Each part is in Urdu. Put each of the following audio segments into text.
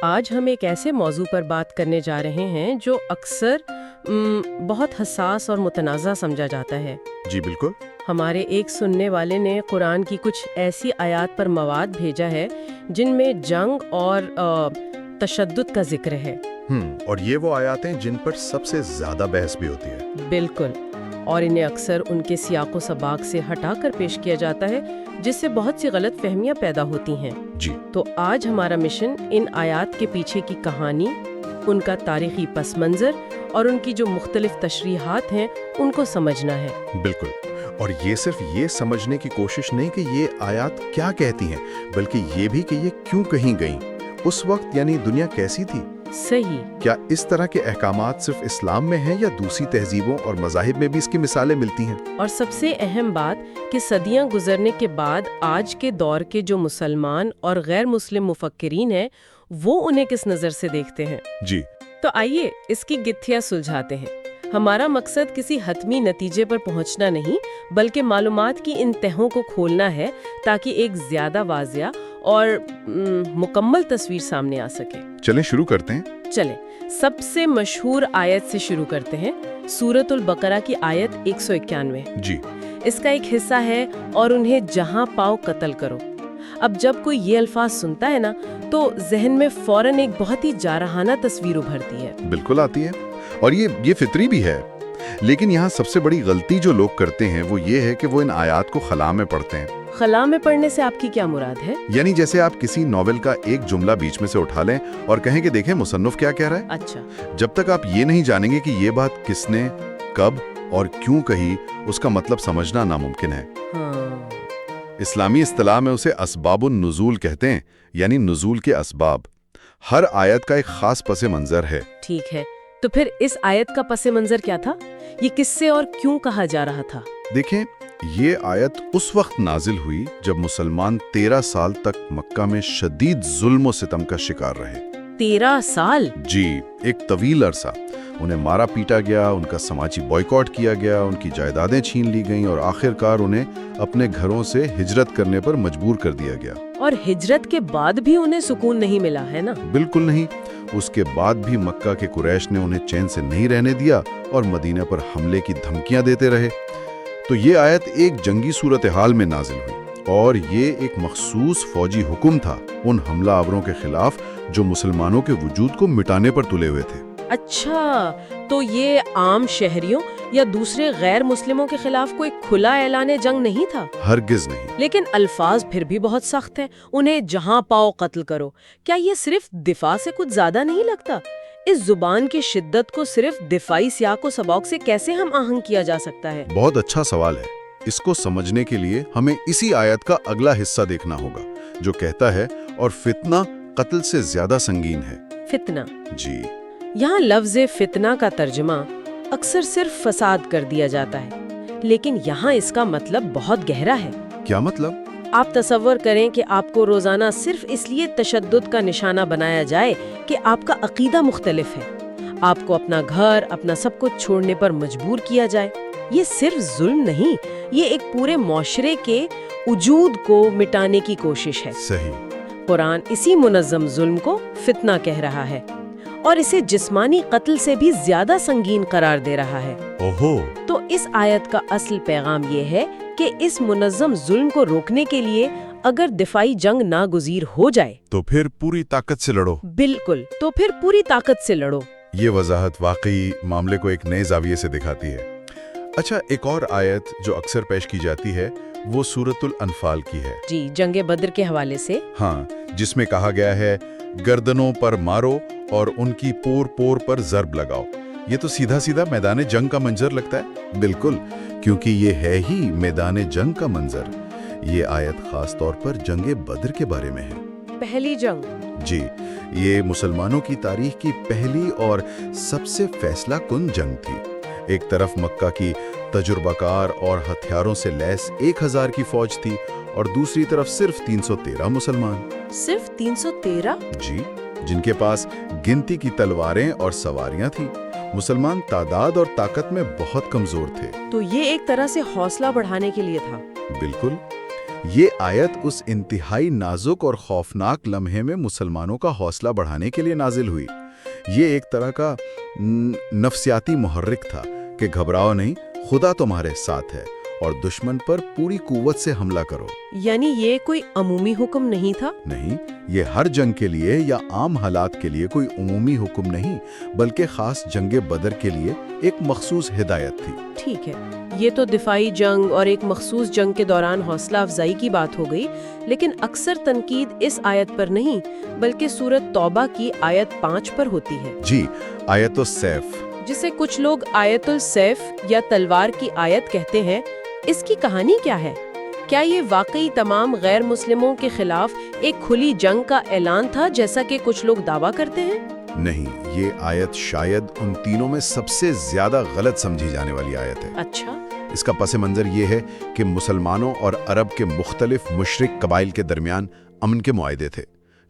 آج ہم ایک ایسے موضوع پر بات کرنے جا رہے ہیں جو اکثر بہت حساس اور متنازع سمجھا جاتا ہے۔ جی بالکل۔ ہمارے ایک سننے والے نے قرآن کی کچھ ایسی آیات پر مواد بھیجا ہے جن میں جنگ اور تشدد کا ذکر ہے۔ اور یہ وہ آیات ہیں جن پر سب سے زیادہ بحث بھی ہوتی ہے۔ بالکل، اور انہیں اکثر ان کے سیاق و سباق سے ہٹا کر پیش کیا جاتا ہے جس سے بہت سی غلط فہمیاں پیدا ہوتی ہیں۔ جی تو آج ہمارا مشن ان آیات کے پیچھے کی کہانی، ان کا تاریخی پس منظر اور ان کی جو مختلف تشریحات ہیں ان کو سمجھنا ہے۔ بالکل، اور یہ صرف یہ سمجھنے کی کوشش نہیں کہ یہ آیات کیا کہتی ہیں، بلکہ یہ بھی کہ یہ کیوں کہیں گئیں، اس وقت یعنی دنیا کیسی تھی۔ صحیح۔ کیا اس طرح کے احکامات صرف اسلام میں ہیں یا دوسری تہذیبوں اور مذاہب میں بھی اس کی مثالیں ملتی ہیں؟ اور سب سے اہم بات کہ صدیاں گزرنے کے بعد آج کے دور کے جو مسلمان اور غیر مسلم مفکرین ہیں وہ انہیں کس نظر سے دیکھتے ہیں۔ جی تو آئیے اس کی گتھیاں سلجھاتے ہیں۔ ہمارا مقصد کسی حتمی نتیجے پر پہنچنا نہیں بلکہ معلومات کی ان تہوں کو کھولنا ہے تاکہ ایک زیادہ واضح اور مکمل تصویر سامنے آ سکے۔ چلیں شروع کرتے ہیں۔ چلیں سب سے مشہور آیت سے شروع کرتے ہیں، سورۃ البقرہ کی آیت 191۔ جی اس کا ایک حصہ ہے اور انہیں جہاں پاؤ قتل کرو۔ اب جب کوئی یہ الفاظ سنتا ہے نا تو ذہن میں فوراً ایک بہت ہی جارحانہ تصویر ابھرتی ہے۔ بالکل آتی ہے، اور یہ فطری بھی ہے۔ لیکن یہاں سب سے بڑی غلطی جو لوگ کرتے ہیں وہ یہ ہے کہ وہ ان آیات کو خلا میں پڑھتے ہیں۔ خلا میں پڑھنے سے آپ کی کیا مراد ہے؟ یعنی جیسے آپ کسی ناول کا ایک جملہ بیچ میں سے اٹھا لیں اور کہیں کہ دیکھیں مصنف کیا کہہ رہا ہے۔ اچھا، جب تک آپ یہ نہیں جانیں گے کہ یہ بات کس نے، کب اور کیوں کہی، اس کا مطلب سمجھنا ناممکن ہے۔ اسلامی اصطلاح میں اسے اسباب النزول کہتے ہیں، یعنی نزول کے اسباب۔ ہر آیت کا ایک خاص پس منظر ہے۔ ٹھیک ہے، تو پھر اس آیت کا پس منظر کیا تھا؟ یہ کس سے اور کیوں کہا جا رہا تھا؟ دیکھیں، یہ آیت اس وقت نازل ہوئی جب مسلمان 13 سال تک مکہ میں شدید ظلم و ستم کا شکار رہے۔ 13 سال؟ جی، ایک طویل عرصہ۔ انہیں مارا پیٹا گیا، ان کا سماجی بائیکاٹ کیا گیا، ان کی جائیدادیں چھین لی گئیں اور آخرکار انہیں اپنے گھروں سے ہجرت کرنے پر مجبور کر دیا گیا۔ اور ہجرت کے بعد بھی انہیں سکون نہیں ملا ہے نا؟ بالکل نہیں۔ اس کے بعد بھی مکہ کے قریش نے انہیں چین سے نہیں رہنے دیا اور مدینہ پر حملے کی دھمکیاں دیتے رہے۔ تو یہ آیت ایک جنگی صورتحال میں نازل ہوئی، اور یہ ایک مخصوص فوجی حکم تھا ان حملہ آوروں کے خلاف جو مسلمانوں کے وجود کو مٹانے پر تلے ہوئے تھے۔ اچھا، تو یہ عام شہریوں یا دوسرے غیر مسلموں کے خلاف کوئی کھلا اعلان جنگ نہیں تھا؟ ہرگز نہیں۔ لیکن الفاظ پھر بھی بہت سخت ہیں، انہیں جہاں پاؤ قتل کرو۔ کیا یہ صرف دفاع سے کچھ زیادہ نہیں لگتا؟ اس زبان کی شدت کو صرف دفاعی سیاق و سباق سے کیسے ہم آہنگ کیا جا سکتا ہے؟ بہت اچھا سوال ہے۔ اس کو سمجھنے کے لیے ہمیں اسی آیت کا اگلا حصہ دیکھنا ہوگا جو کہتا ہے اور فتنہ قتل سے زیادہ سنگین ہے۔ فتنہ؟ جی، یہاں لفظ فتنہ کا ترجمہ اکثر صرف فساد کر دیا جاتا ہے، لیکن یہاں اس کا مطلب بہت گہرا ہے۔ کیا مطلب؟ آپ تصور کریں کہ آپ کو روزانہ صرف اس لیے تشدد کا نشانہ بنایا جائے کہ آپ کا عقیدہ مختلف ہے، آپ کو اپنا گھر، اپنا سب کچھ چھوڑنے پر مجبور کیا جائے۔ یہ صرف ظلم نہیں، یہ ایک پورے معاشرے کے وجود کو مٹانے کی کوشش ہے۔ صحیح۔ قرآن اسی منظم ظلم کو فتنہ کہہ رہا ہے اور اسے جسمانی قتل سے بھی زیادہ سنگین قرار دے رہا ہے۔ اوہو۔ تو اس آیت کا اصل پیغام یہ ہے کہ اس منظم ظلم کو روکنے کے لیے اگر دفاعی جنگ ناگزیر ہو جائے تو پھر پوری طاقت سے لڑو۔ بالکل، تو پھر پوری طاقت سے لڑو۔ یہ وضاحت واقعی معاملے کو ایک نئے زاویے سے دکھاتی ہے۔ اچھا، ایک اور آیت جو اکثر پیش کی جاتی ہے وہ سورۃ الانفال کی ہے۔ جی، جنگ بدر کے حوالے سے۔ ہاں، جس میں کہا گیا ہے گردنوں پر مارو اور ان کی پور پور پر ضرب لگاؤ۔ یہ تو سیدھا سیدھا میدان جنگ کا منظر لگتا ہے۔ بالکل، کیونکہ یہ ہے ہی میدان جنگ کا منظر۔ یہ آیت خاص طور پر جنگ بدر کے بارے میں ہے۔ پہلی جنگ؟ جی، یہ مسلمانوں کی تاریخ کی پہلی اور سب سے فیصلہ کن جنگ تھی۔ ایک طرف مکہ کی تجربہ کار اور ہتھیاروں سے لیس 1000 کی فوج تھی اور دوسری طرف صرف 313 مسلمان۔ صرف 313؟ جی، جن کے پاس گنتی کی تلواریں اور سواریاں تھیں۔ مسلمان تعداد اور طاقت میں بہت کمزور تھے۔ تو یہ ایک طرح سے حوصلہ بڑھانے کے لیے تھا۔ بالکل، یہ آیت اس انتہائی نازک اور خوفناک لمحے میں مسلمانوں کا حوصلہ بڑھانے کے لیے نازل ہوئی۔ یہ ایک طرح کا نفسیاتی محرک تھا کہ گھبراؤ نہیں، خدا تمہارے ساتھ ہے اور دشمن پر پوری قوت سے حملہ کرو۔ یعنی یہ کوئی عمومی حکم نہیں تھا؟ نہیں، یہ ہر جنگ کے لیے یا عام حالات کے لیے کوئی عمومی حکم نہیں، بلکہ خاص جنگ بدر کے لیے ایک مخصوص ہدایت تھی۔ ٹھیک ہے، یہ تو دفاعی جنگ اور ایک مخصوص جنگ کے دوران حوصلہ افزائی کی بات ہو گئی، لیکن اکثر تنقید اس آیت پر نہیں بلکہ سورۃ توبہ کی آیت 5 پر ہوتی ہے۔ جی، آیت السیف، جسے کچھ لوگ آیت السیف یا تلوار کی آیت کہتے ہیں۔ اس کی کہانی کیا ہے؟ کیا یہ واقعی تمام غیر مسلموں کے خلاف ایک کھلی جنگ کا اعلان تھا جیسا کہ کچھ لوگ دعویٰ کرتے ہیں؟ نہیں، یہ آیت شاید ان تینوں میں سب سے زیادہ غلط سمجھی جانے والی آیت ہے۔ اچھا، اس کا پس منظر یہ ہے کہ مسلمانوں اور عرب کے مختلف مشرک قبائل کے درمیان امن کے معاہدے تھے،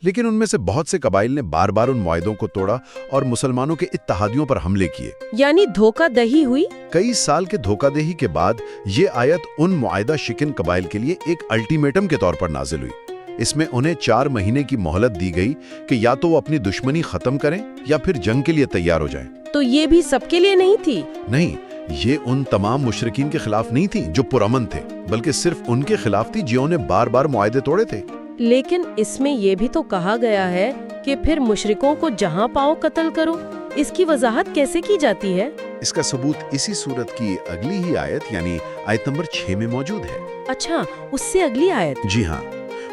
لیکن ان میں سے بہت سے قبائل نے بار بار ان معاہدوں کو توڑا اور مسلمانوں کے اتحادیوں پر حملے کیے۔ یعنی دھوکہ دہی ہوئی؟ کئی سال کے دھوکہ دہی کے بعد یہ آیت ان معاہدہ شکن قبائل کے لیے ایک الٹیمیٹم کے طور پر نازل ہوئی۔ اس میں انہیں 4 مہینے کی مہلت دی گئی کہ یا تو وہ اپنی دشمنی ختم کریں یا پھر جنگ کے لیے تیار ہو جائیں۔ تو یہ بھی سب کے لیے نہیں تھی؟ نہیں، یہ ان تمام مشرکین کے خلاف نہیں تھی جو پرامن تھے، بلکہ صرف ان کے خلاف تھی جنہوں نے بار بار معاہدے توڑے تھے۔ لیکن اس میں یہ بھی تو کہا گیا ہے کہ پھر مشرکوں کو جہاں پاؤ قتل کرو۔ اس کی وضاحت کیسے کی جاتی ہے؟ اس کا ثبوت اسی صورت کی اگلی ہی آیت یعنی آیت نمبر 6 میں موجود ہے۔ اچھا، اس سے اگلی آیت؟ جی ہاں،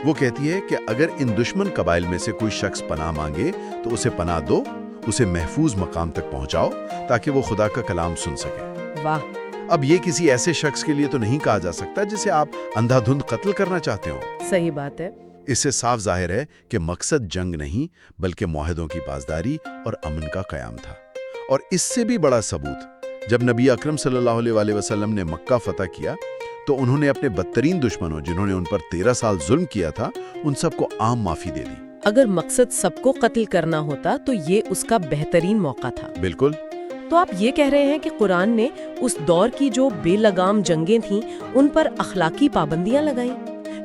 وہ کہتی ہے کہ اگر ان دشمن قبائل میں سے کوئی شخص پناہ مانگے تو اسے پناہ دو، اسے محفوظ مقام تک پہنچاؤ تاکہ وہ خدا کا کلام سن سکے۔ واہ! اب یہ کسی ایسے شخص کے لیے تو نہیں کہا جا سکتا جسے آپ اندھا دھند قتل کرنا چاہتے ہو۔ صحیح بات ہے۔ اس سے صاف ظاہر ہے کہ مقصد جنگ نہیں بلکہ معاہدوں کی پاسداری اور امن کا قیام تھا۔ اور اس سے بھی بڑا ثبوت، جب نبی اکرم صلی اللہ علیہ وسلم نے مکہ فتح کیا تو انہوں نے اپنے بدترین دشمنوں جنہوں نے ان پر 13 سال ظلم کیا تھا ان سب کو عام معافی دے دی۔ اگر مقصد سب کو قتل کرنا ہوتا تو یہ اس کا بہترین موقع تھا۔ بالکل۔ تو آپ یہ کہہ رہے ہیں کہ قرآن نے اس دور کی جو بے لگام جنگیں تھیں ان پر اخلاقی پابندیاں لگائیں؟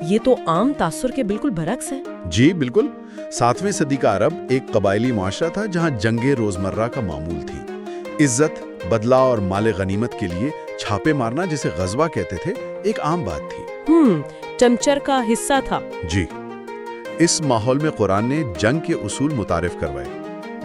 یہ تو عام تاثر کے بالکل برعکس ہے۔ جی بالکل۔ 7ویں صدی کا عرب ایک قبائلی معاشرہ تھا جہاں جنگیں روزمرہ کا معمول تھی۔ عزت، بدلہ اور مال غنیمت کے لیے چھاپے مارنا، جسے غزوہ کہتے تھے، ایک عام بات تھی۔ چمچر کا حصہ تھا۔ جی، اس ماحول میں قرآن نے جنگ کے اصول متعارف کروائے۔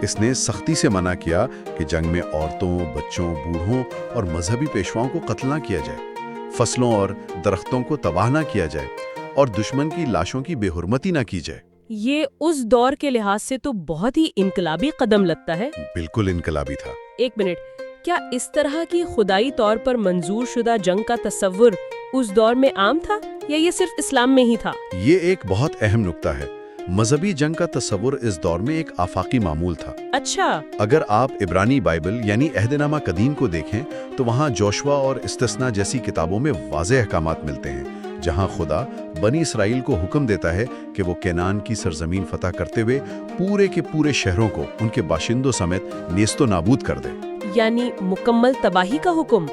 اس نے سختی سے منع کیا کہ جنگ میں عورتوں، بچوں، بوڑھوں اور مذہبی پیشواؤں کو قتل نہ کیا جائے، فصلوں اور درختوں کو تباہ نہ کیا جائے اور دشمن کی لاشوں کی بے حرمتی نہ کی جائے۔ یہ اس دور کے لحاظ سے تو بہت ہی انقلابی قدم لگتا ہے۔ بالکل انقلابی تھا۔ ایک منٹ، کیا اس طرح کی خدائی طور پر منظور شدہ جنگ کا تصور اس دور میں عام تھا یا یہ صرف اسلام میں ہی تھا؟ یہ ایک بہت اہم نکتہ ہے۔ مذہبی جنگ کا تصور اس دور میں ایک آفاقی معمول تھا۔ اچھا۔ اگر آپ عبرانی بائبل یعنی عہد نامہ قدیم کو دیکھیں تو وہاں جوشوا اور استثنا جیسی کتابوں میں واضح احکامات ملتے ہیں، جہاں خدا بنی اسرائیل کو حکم دیتا ہے کہ وہ کینان کی سرزمین فتح کرتے ہوئے پورے کے پورے شہروں کو ان کے باشندوں سمیت نیست و نابود کر دے۔ یعنی مکمل تباہی کا حکم۔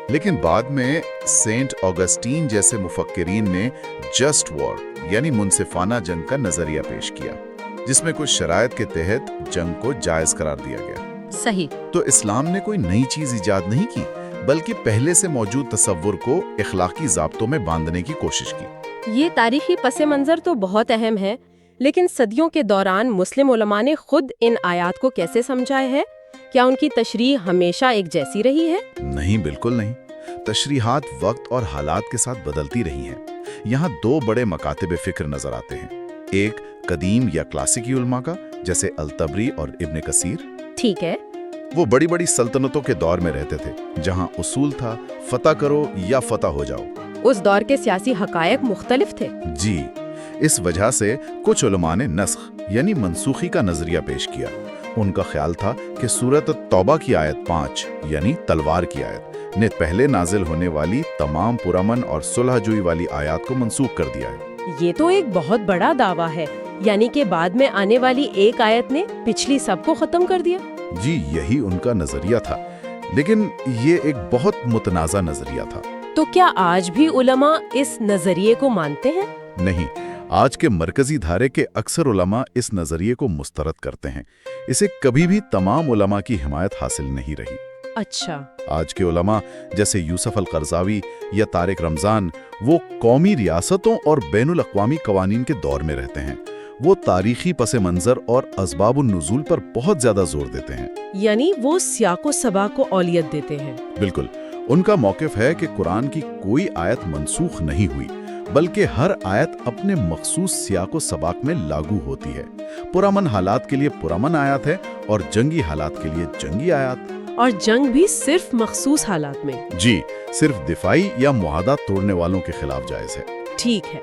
لیکن بعد میں سینٹ آگسٹین جیسے مفکرین نے جسٹ وار یعنی منصفانہ جنگ کا نظریہ پیش کیا، جس میں کچھ شرائط کے تحت جنگ کو جائز قرار دیا گیا۔ صحیح۔ تو اسلام نے کوئی نئی چیز ایجاد نہیں کی، بلکہ پہلے سے موجود تصور کو اخلاقی ضابطوں میں باندھنے کی کوشش کی۔ یہ تاریخی پس منظر تو بہت اہم ہے، لیکن صدیوں کے دوران مسلم علماء نے خود ان آیات کو کیسے سمجھایا ہے؟ کیا ان کی تشریح ہمیشہ ایک جیسی رہی ہے؟ نہیں، بالکل نہیں۔ تشریحات وقت اور حالات کے ساتھ بدلتی رہی ہیں۔ یہاں 2 بڑے مکاتب فکر نظر آتے ہیں، ایک قدیم یا کلاسیکی علماء کا جیسے الطبری اور ابن کثیر۔ ٹھیک ہے۔ وہ بڑی بڑی سلطنتوں کے دور میں رہتے تھے جہاں اصول تھا فتح کرو یا فتح ہو جاؤ۔ اس دور کے سیاسی حقائق مختلف تھے۔ جی، اس وجہ سے کچھ علماء نے نسخ یعنی منسوخی کا نظریہ پیش کیا۔ ان کا خیال تھا کہ سورۃ توبہ کی آیت 5 یعنی تلوار کی آیت نے پہلے نازل ہونے والی تمام پرامن اور صلح جوئی والی آیات کو منسوخ کر دیا ہے۔ یہ تو ایک بہت بڑا دعویٰ ہے، یعنی کہ بعد میں آنے والی ایک آیت نے پچھلی سب کو ختم کر دیا۔ جی، یہی ان کا نظریہ تھا، لیکن یہ ایک بہت متنازع نظریہ تھا۔ تو کیا آج بھی علماء اس نظریے کو مانتے ہیں؟ نہیں، آج کے مرکزی دھارے کے اکثر علماء اس نظریے کو مسترد کرتے ہیں۔ اسے کبھی بھی تمام علماء کی حمایت حاصل نہیں رہی۔ اچھا، آج کے علماء جیسے یوسف القرضاوی یا طارق رمضان وہ قومی ریاستوں اور بین الاقوامی قوانین کے دور میں رہتے ہیں۔ وہ تاریخی پس منظر اور اسباب النزول پر بہت زیادہ زور دیتے ہیں۔ یعنی وہ سیاق و سباق کو اولویت دیتے ہیں۔ بالکل، ان کا موقف ہے کہ قرآن کی کوئی آیت منسوخ نہیں ہوئی، بلکہ ہر آیت اپنے مخصوص سیاق و سباق میں لاگو ہوتی ہے۔ پرامن حالات کے لیے پرامن آیات ہے اور جنگی حالات کے لیے جنگی آیات۔ اور جنگ بھی صرف مخصوص حالات میں؟ جی، صرف دفاعی یا معاہدات توڑنے والوں کے خلاف جائز ہے۔ ٹھیک ہے،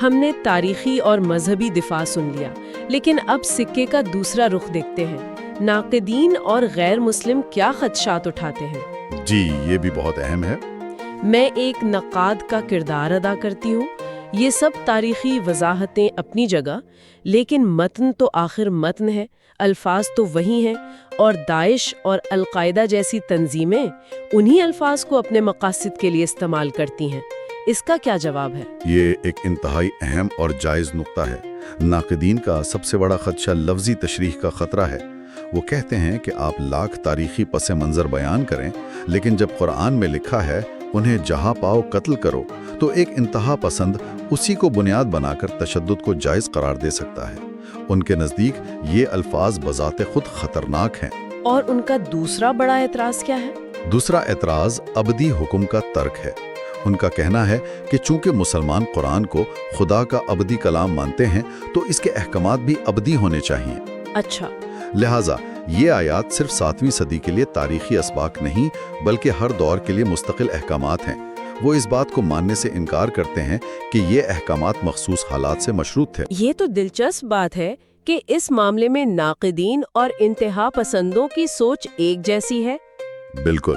ہم نے تاریخی اور مذہبی دفاع سن لیا، لیکن اب سکے کا دوسرا رخ دیکھتے ہیں۔ ناقدین اور غیر مسلم کیا خدشات اٹھاتے ہیں؟ جی، یہ بھی بہت اہم ہے۔ میں ایک نقاد کا کردار ادا کرتی ہوں۔ یہ سب تاریخی وضاحتیں اپنی جگہ، لیکن متن تو آخر متن ہے، الفاظ تو وہی ہیں، اور داعش اور القاعدہ جیسی تنظیمیں انہی الفاظ کو اپنے مقاصد کے لیے استعمال کرتی ہیں۔ اس کا کیا جواب ہے؟ یہ ایک انتہائی اہم اور جائز نقطہ ہے۔ ناقدین کا سب سے بڑا خدشہ لفظی تشریح کا خطرہ ہے۔ وہ کہتے ہیں کہ آپ لاکھ تاریخی پس منظر بیان کریں، لیکن جب قرآن میں لکھا ہے انہیں جہاں پاؤ قتل کرو، تو ایک انتہا پسند اسی کو بنیاد بنا کر تشدد کو جائز قرار دے سکتا ہے۔ ان کے نزدیک یہ الفاظ بذات خود خطرناک ہیں۔ اور ان کا دوسرا بڑا اعتراض کیا ہے؟ دوسرا اعتراض ابدی حکم کا ترک ہے۔ ان کا کہنا ہے کہ چونکہ مسلمان قرآن کو خدا کا ابدی کلام مانتے ہیں تو اس کے احکامات بھی ابدی ہونے چاہیے۔ اچھا، لہٰذا یہ آیات صرف 7ویں صدی کے لیے تاریخی اسباق نہیں بلکہ ہر دور کے لیے مستقل احکامات ہیں۔ وہ اس بات کو ماننے سے انکار کرتے ہیں کہ یہ احکامات مخصوص حالات سے مشروط تھے۔ یہ تو دلچسپ بات ہے کہ اس معاملے میں ناقدین اور انتہا پسندوں کی سوچ ایک جیسی ہے۔ بالکل،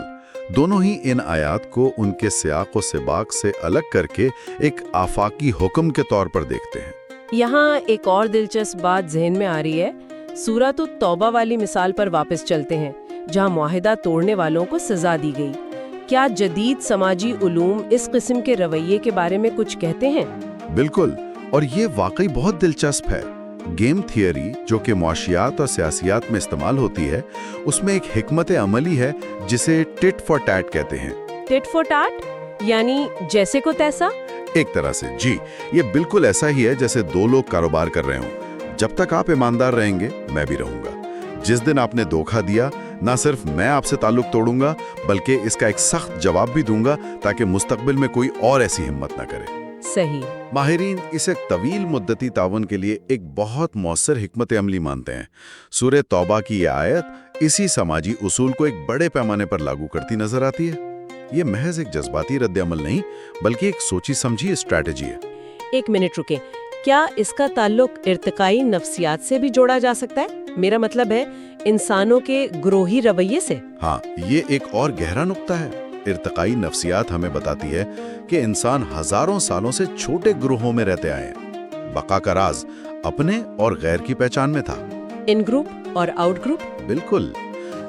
دونوں ہی ان آیات کو ان کے سیاق و سباق سے الگ کر کے ایک آفاقی حکم کے طور پر دیکھتے ہیں۔ یہاں ایک اور دلچسپ بات ذہن میں آ رہی ہے۔ سورۃ التوبہ والی مثال پر واپس چلتے ہیں، جہاں معاہدہ توڑنے والوں کو سزا دی گئی۔ کیا جدید سماجی علوم اس قسم کے رویے کے بارے میں کچھ کہتے ہیں؟ بالکل، اور یہ واقعی بہت دلچسپ ہے۔ گیم تھیوری جو کہ معاشیات اور سیاسیات میں استعمال ہوتی ہے، اس میں ایک حکمت عملی ہے جسے ٹٹ فار ٹیٹ کہتے ہیں۔ ٹٹ فار ٹاٹ یعنی جیسے کو تیسا؟ ایک طرح سے جی، یہ بالکل ایسا ہی ہے جیسے دو لوگ کاروبار کر رہے ہوں۔ جب تک آپ ایماندار رہیں گے میں بھی رہوں گا۔ جس دن آپ نے دھوکہ دیا، نہ صرف میں آپ سے تعلق توڑوں گا بلکہ اس کا ایک سخت جواب بھی دوں گا تاکہ مستقبل میں کوئی اور ایسی ہمت نہ کرے۔ صحیح۔ ماہرین اسے طویل مدتی تعاون کے لیے ایک بہت مؤثر حکمت عملی مانتے ہیں۔ سورہ توبہ کی یہ آیت اسی سماجی اصول کو ایک بڑے پیمانے پر لاگو کرتی نظر آتی ہے۔ یہ محض ایک جذباتی رد عمل نہیں بلکہ ایک سوچی سمجھی اسٹریٹجی ہے۔ ایک منٹ رکیں، کیا اس کا تعلق ارتقائی نفسیات سے بھی جوڑا جا سکتا ہے؟ میرا مطلب ہے انسانوں کے گروہی رویے سے۔ ہاں، یہ ایک اور گہرا نقطہ ہے۔ ارتقائی نفسیات ہمیں بتاتی ہے کہ انسان ہزاروں سالوں سے چھوٹے گروہوں میں رہتے آئے ہیں۔ بقا کا راز اپنے اور غیر کی پہچان میں تھا۔ ان گروپ اور آؤٹ گروپ؟ بالکل،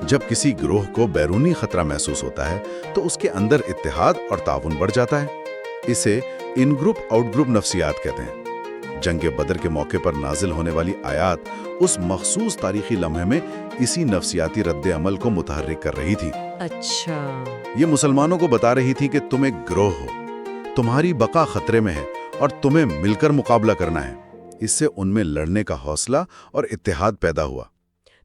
جب کسی گروہ کو بیرونی خطرہ محسوس ہوتا ہے تو اس کے اندر اتحاد اور تعاون بڑھ جاتا ہے۔ اسے ان گروپ آؤٹ گروپ نفسیات کہتے ہیں۔ جنگ بدر کے موقع پر نازل ہونے والی آیات اس مخصوص تاریخی لمحے میں اسی نفسیاتی رد عمل کو متحرک کر رہی تھی۔ اچھا، یہ مسلمانوں کو بتا رہی تھی کہ تم ایک گروہ ہو، تمہاری بقا خطرے میں ہے اور تمہیں مل کر مقابلہ کرنا ہے۔ اس سے ان میں لڑنے کا حوصلہ اور اتحاد پیدا ہوا۔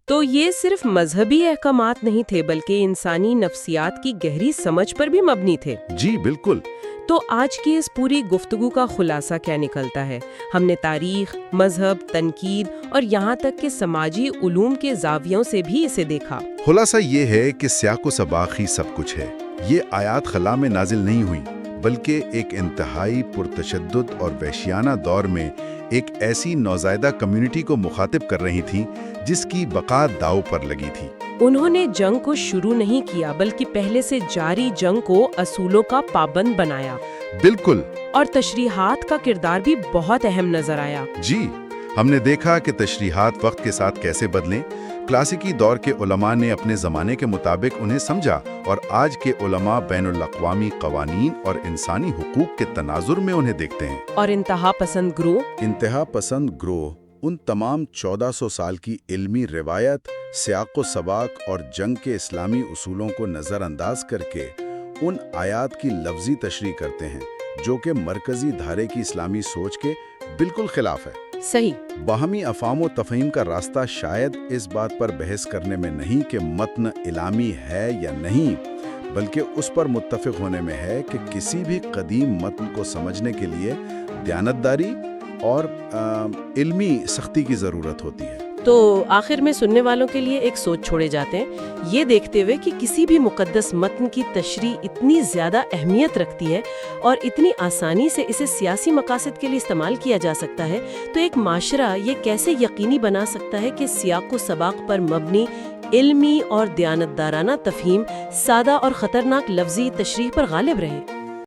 تو یہ صرف مذہبی احکامات نہیں تھے بلکہ انسانی نفسیات کی گہری سمجھ پر بھی مبنی تھے۔ جی بالکل۔ تو آج کی اس پوری گفتگو کا خلاصہ کیا نکلتا ہے؟ ہم نے تاریخ، مذہب، تنقید اور یہاں تک کہ سماجی علوم کے زاویوں سے بھی اسے دیکھا۔ خلاصہ یہ ہے کہ سیاق و سباق ہی سب کچھ ہے۔ یہ آیات خلا میں نازل نہیں ہوئی بلکہ ایک انتہائی پرتشدد اور وحشیانہ دور میں ایک ایسی نوزائیدہ کمیونٹی کو مخاطب کر رہی تھیں جس کی بقا داؤ پر لگی تھی۔ انہوں نے جنگ کو شروع نہیں کیا بلکہ پہلے سے جاری جنگ کو اصولوں کا پابند بنایا۔ بالکل۔ اور تشریحات کا کردار بھی بہت اہم نظر آیا۔ جی، ہم نے دیکھا کہ تشریحات وقت کے ساتھ کیسے بدلیں۔ کلاسیکی دور کے علماء نے اپنے زمانے کے مطابق انہیں سمجھا اور آج کے علماء بین الاقوامی قوانین اور انسانی حقوق کے تناظر میں انہیں دیکھتے ہیں۔ اور انتہا پسند گروہ ان تمام 1400 سال کی علمی روایت، سیاق و سباق اور جنگ کے اسلامی اصولوں کو نظر انداز کر کے ان آیات کی لفظی تشریح کرتے ہیں جو کہ مرکزی دھارے کی اسلامی سوچ کے بالکل خلاف ہے۔ صحیح۔ باہمی افہام و تفہیم کا راستہ شاید اس بات پر بحث کرنے میں نہیں کہ متن الامی ہے یا نہیں، بلکہ اس پر متفق ہونے میں ہے کہ کسی بھی قدیم متن کو سمجھنے کے لیے دیانتداری اور علمی سختی کی ضرورت ہوتی ہے۔ تو آخر میں سننے والوں کے لیے ایک سوچ چھوڑے جاتے ہیں، یہ دیکھتے ہوئے کہ کسی بھی مقدس متن کی تشریح اتنی زیادہ اہمیت رکھتی ہے اور اتنی آسانی سے اسے سیاسی مقاصد کے لیے استعمال کیا جا سکتا ہے، تو ایک معاشرہ یہ کیسے یقینی بنا سکتا ہے کہ سیاق و سباق پر مبنی علمی اور دیانتدارانہ تفہیم سادہ اور خطرناک لفظی تشریح پر غالب رہے؟